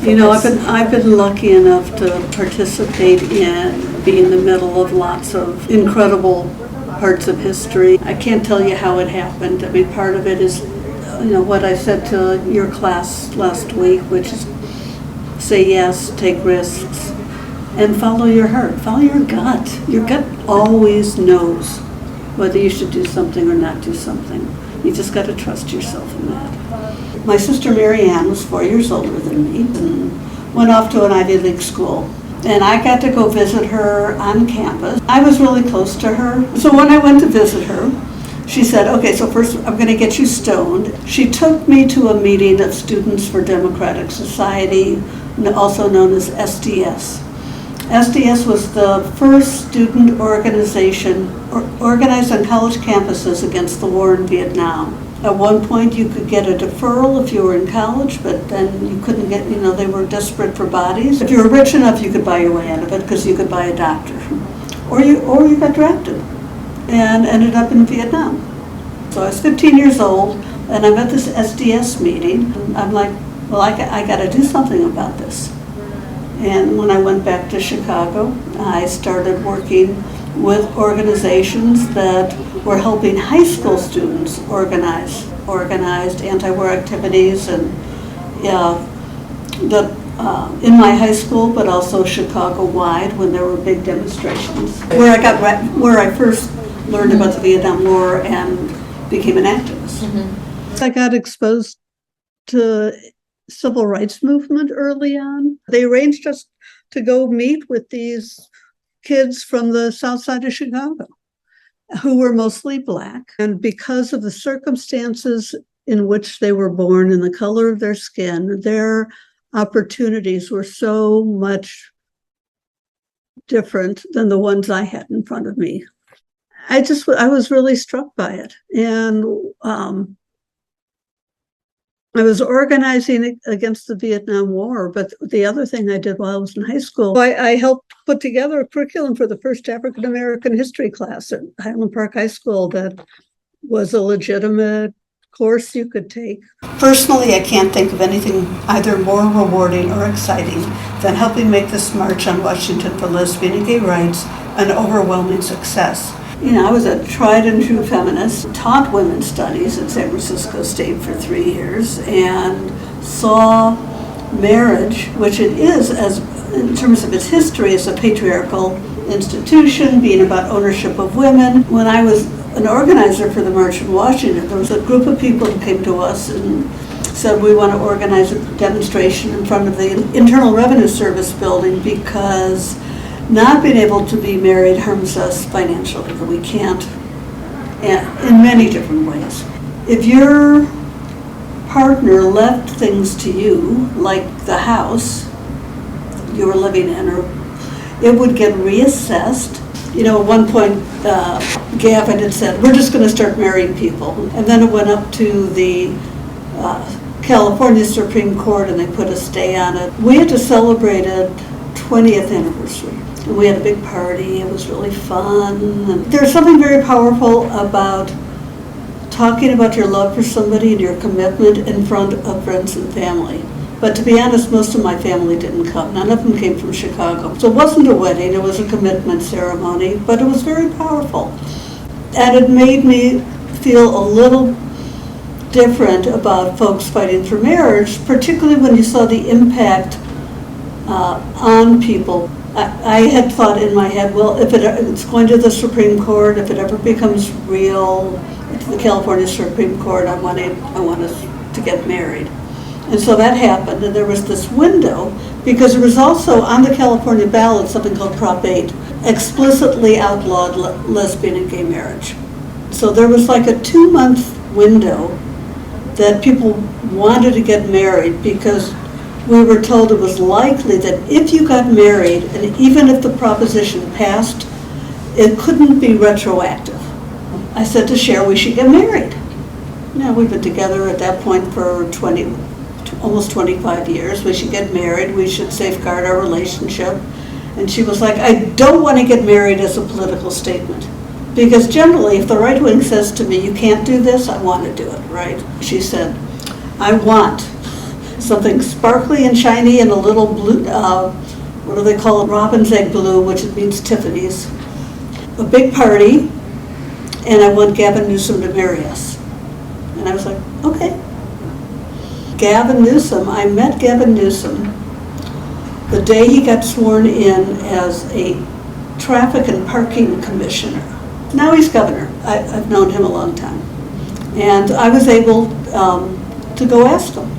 You know, I've been lucky enough to participate in, be in the middle of lots of incredible parts of history. I can't tell you how it happened. I mean, part of it is, you know, what I said to your class last week, which is say yes, take risks, and follow your heart, follow your gut. Your gut always knows whether you should do something or not do something. You just got to trust yourself in that. My sister Mary Ann was 4 years older than me and went off to an Ivy League school. And I got to go visit her on campus. I was really close to her. So when I went to visit her, she said, okay, so first I'm going to get you stoned. She took me to a meeting of Students for Democratic Society, also known as SDS. SDS was the first student organization organized on college campuses against the war in Vietnam. At one point you could get a deferral if you were in college, but then you couldn't get, you know, they were desperate for bodies. If you were rich enough, you could buy your way out of it because you could buy a doctor. Or you got drafted and ended up in Vietnam. So I was 15 years old and I'm at this SDS meeting. And I'm like, well, I got to do something about this. And when I went back to Chicago, I started working with organizations that were helping high school students organized anti-war activities, and in my high school, but also Chicago-wide when there were big demonstrations. Where I first learned about the Vietnam War and became an activist. Mm-hmm. I got exposed to civil rights movement early on. They arranged us to go meet with these kids from the south side of Chicago who were mostly Black. And because of the circumstances in which they were born and the color of their skin, their opportunities were so much different than the ones I had in front of me. I was really struck by it. And I was organizing against the Vietnam War, but the other thing I did while I was in high school, I helped put together a curriculum for the first African-American history class at Highland Park High School that was a legitimate course you could take. Personally, I can't think of anything either more rewarding or exciting than helping make this march on Washington for lesbian and gay rights an overwhelming success. You know, I was a tried and true feminist, taught women's studies at San Francisco State for 3 years, and saw marriage, which it is, as in terms of its history, as a patriarchal institution, being about ownership of women. When I was an organizer for the March in Washington, there was a group of people who came to us and said, we want to organize a demonstration in front of the Internal Revenue Service building because not being able to be married harms us financially, that we can't, in many different ways. If your partner left things to you, like the house you were living in, or it would get reassessed. You know, at one point, Gavin had said, we're just going to start marrying people. And then it went up to the California Supreme Court and they put a stay on it. We had to celebrate it 20th anniversary. And we had a big party. It was really fun. And there's something very powerful about talking about your love for somebody and your commitment in front of friends and family. But to be honest, most of my family didn't come. None of them came from Chicago. So it wasn't a wedding, it was a commitment ceremony, but it was very powerful. And it made me feel a little different about folks fighting for marriage, particularly when you saw the impact on people. I had thought in my head, well, if it's going to the Supreme Court, if it ever becomes real, to the California Supreme Court, I want us to get married. And so that happened, and there was this window, because there was also on the California ballot something called Prop 8, explicitly outlawed lesbian and gay marriage. So there was like a 2-month window that people wanted to get married because we were told it was likely that if you got married, and even if the proposition passed, it couldn't be retroactive. I said to Cher, we should get married. Now, we've been together at that point for almost 25 years. We should get married. We should safeguard our relationship. And she was like, I don't want to get married as a political statement. Because generally, if the right wing says to me, you can't do this, I want to do it, right? She said, I want. something sparkly and shiny and a little blue, what do they call it? Robin's egg blue, which means Tiffany's. A big party, and I want Gavin Newsom to marry us. And I was like, okay. Gavin Newsom, I met Gavin Newsom the day he got sworn in as a traffic and parking commissioner. Now he's governor. I've known him a long time. And I was able to go ask him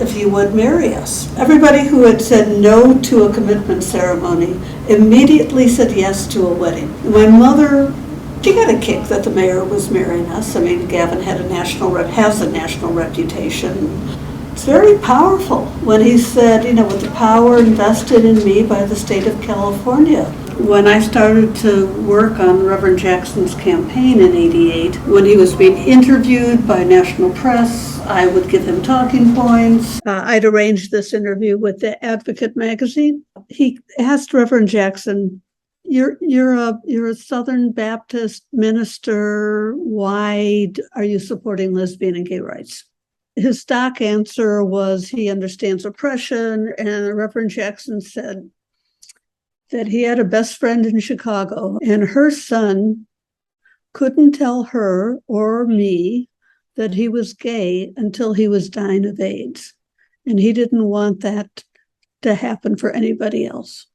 if he would marry us. Everybody who had said no to a commitment ceremony immediately said yes to a wedding. My mother, she got a kick that the mayor was marrying us. I mean, Gavin has a national reputation. It's very powerful when he said, with the power invested in me by the state of California. When I started to work on Reverend Jackson's campaign in '88, when he was being interviewed by national press, I would give him talking points. I'd arranged this interview with the Advocate magazine. He asked Reverend Jackson, You're a Southern Baptist minister. Why are you supporting lesbian and gay rights? His stock answer was he understands oppression, and Reverend Jackson said that he had a best friend in Chicago, and her son couldn't tell her or me that he was gay until he was dying of AIDS, and he didn't want that to happen for anybody else.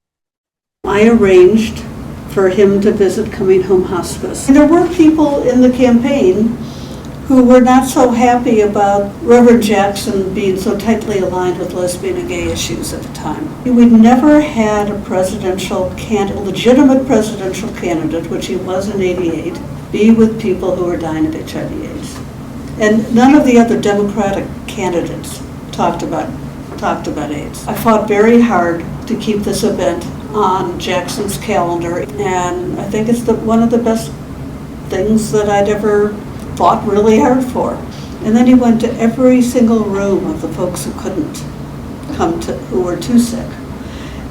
I arranged for him to visit Coming Home Hospice. And there were people in the campaign who were not so happy about Reverend Jackson being so tightly aligned with lesbian and gay issues at the time. We'd never had a legitimate presidential candidate, which he was in '88, be with people who were dying of HIV/AIDS. And none of the other Democratic candidates talked about AIDS. I fought very hard to keep this event on Jackson's calendar, and I think it's one of the best things that I'd ever fought really hard for. And then he went to every single room of the folks who couldn't come to, who were too sick.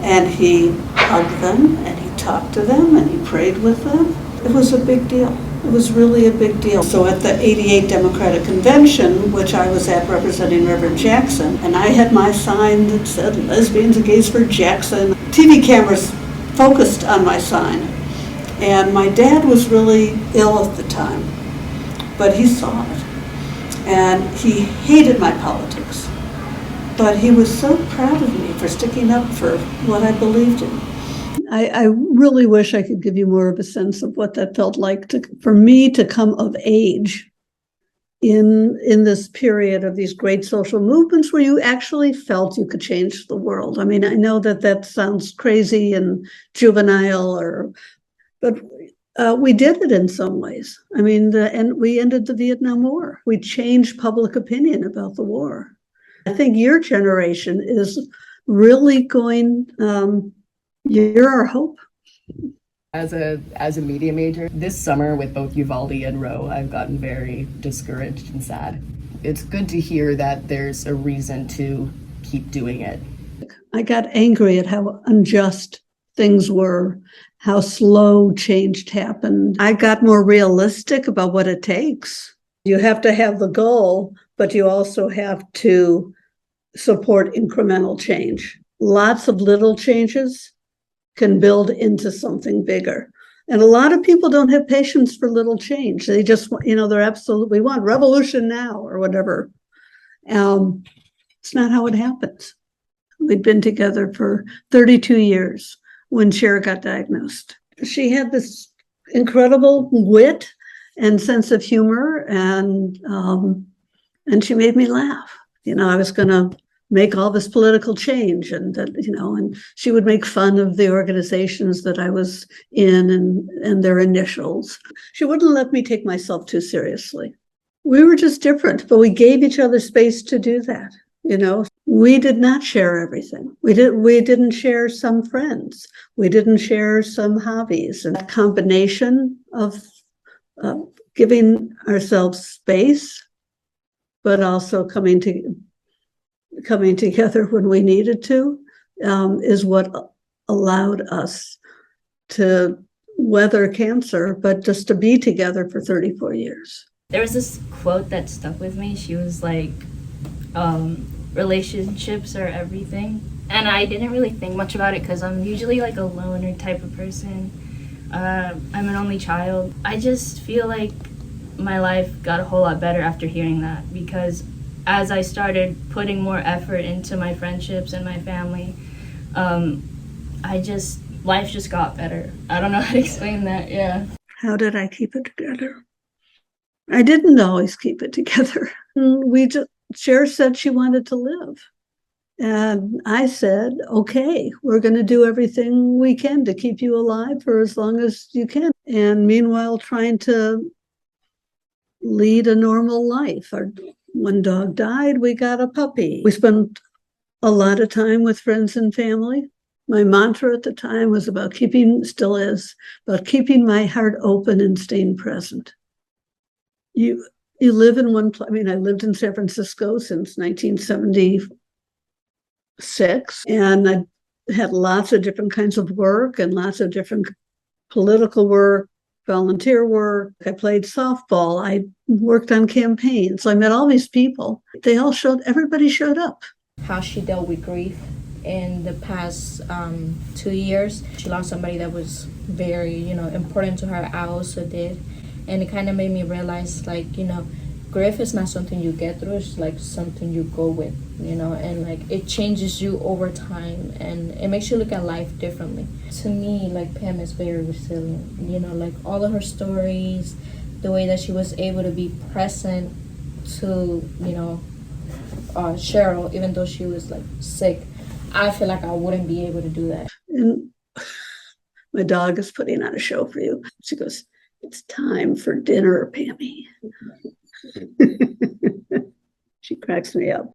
And he hugged them, and he talked to them, and he prayed with them. It was a big deal. It was really a big deal. So at the '88 Democratic Convention, which I was at representing Reverend Jackson, and I had my sign that said, "Lesbians and Gays for Jackson." TV cameras focused on my sign. And my dad was really ill at the time, but he saw it. And he hated my politics. But he was so proud of me for sticking up for what I believed in. I really wish I could give you more of a sense of what that felt like for me to come of age in this period of these great social movements where you actually felt you could change the world. I mean, I know that sounds crazy and juvenile, but we did it in some ways. I mean, and we ended the Vietnam War. We changed public opinion about the war. I think your generation is really going, you're our hope. As a media major, this summer with both Uvalde and Roe, I've gotten very discouraged and sad. It's good to hear that there's a reason to keep doing it. I got angry at how unjust things were, how slow change happened. I got more realistic about what it takes. You have to have the goal, but you also have to support incremental change. Lots of little changes can build into something bigger. And a lot of people don't have patience for little change. They just, they're absolutely want revolution now or whatever. It's not how it happens. We'd been together for 32 years when Cher got diagnosed. She had this incredible wit and sense of humor, and she made me laugh. I was going to make all this political change, and she would make fun of the organizations that I was in and their initials. She wouldn't let me take myself too seriously. We were just different, but we gave each other space to do that. We did not share everything. We didn't share some friends. We didn't share some hobbies. And that combination of giving ourselves space, but also coming together when we needed to, is what allowed us to weather cancer, but just to be together for 34 years. There was this quote that stuck with me. She was like, relationships are everything. And I didn't really think much about it because I'm usually like a loner type of person. I'm an only child. I just feel like my life got a whole lot better after hearing that, because as I started putting more effort into my friendships and my family, life just got better. I don't know how to explain that. Yeah. How did I keep it together? I didn't always keep it together. Cher said she wanted to live. And I said, okay, we're going to do everything we can to keep you alive for as long as you can. And meanwhile, trying to lead a normal life. Our one dog died, we got a puppy. We spent a lot of time with friends and family. My mantra at the time was still is, about keeping my heart open and staying present. You live in one place. I mean, I lived in San Francisco since 1976, and I had lots of different kinds of work and lots of different political work, volunteer work. I played softball. I worked on campaigns. So I met all these people. Everybody showed up. How she dealt with grief in the past 2 years. She lost somebody that was very, important to her. I also did. And it kind of made me realize, grief is not something you get through. It's like something you go with, and it changes you over time, and it makes you look at life differently. To me, Pam is very resilient, all of her stories, the way that she was able to be present to, Cheryl, even though she was sick. I feel like I wouldn't be able to do that. And my dog is putting on a show for you. She goes, "It's time for dinner, Pammy." She cracks me up.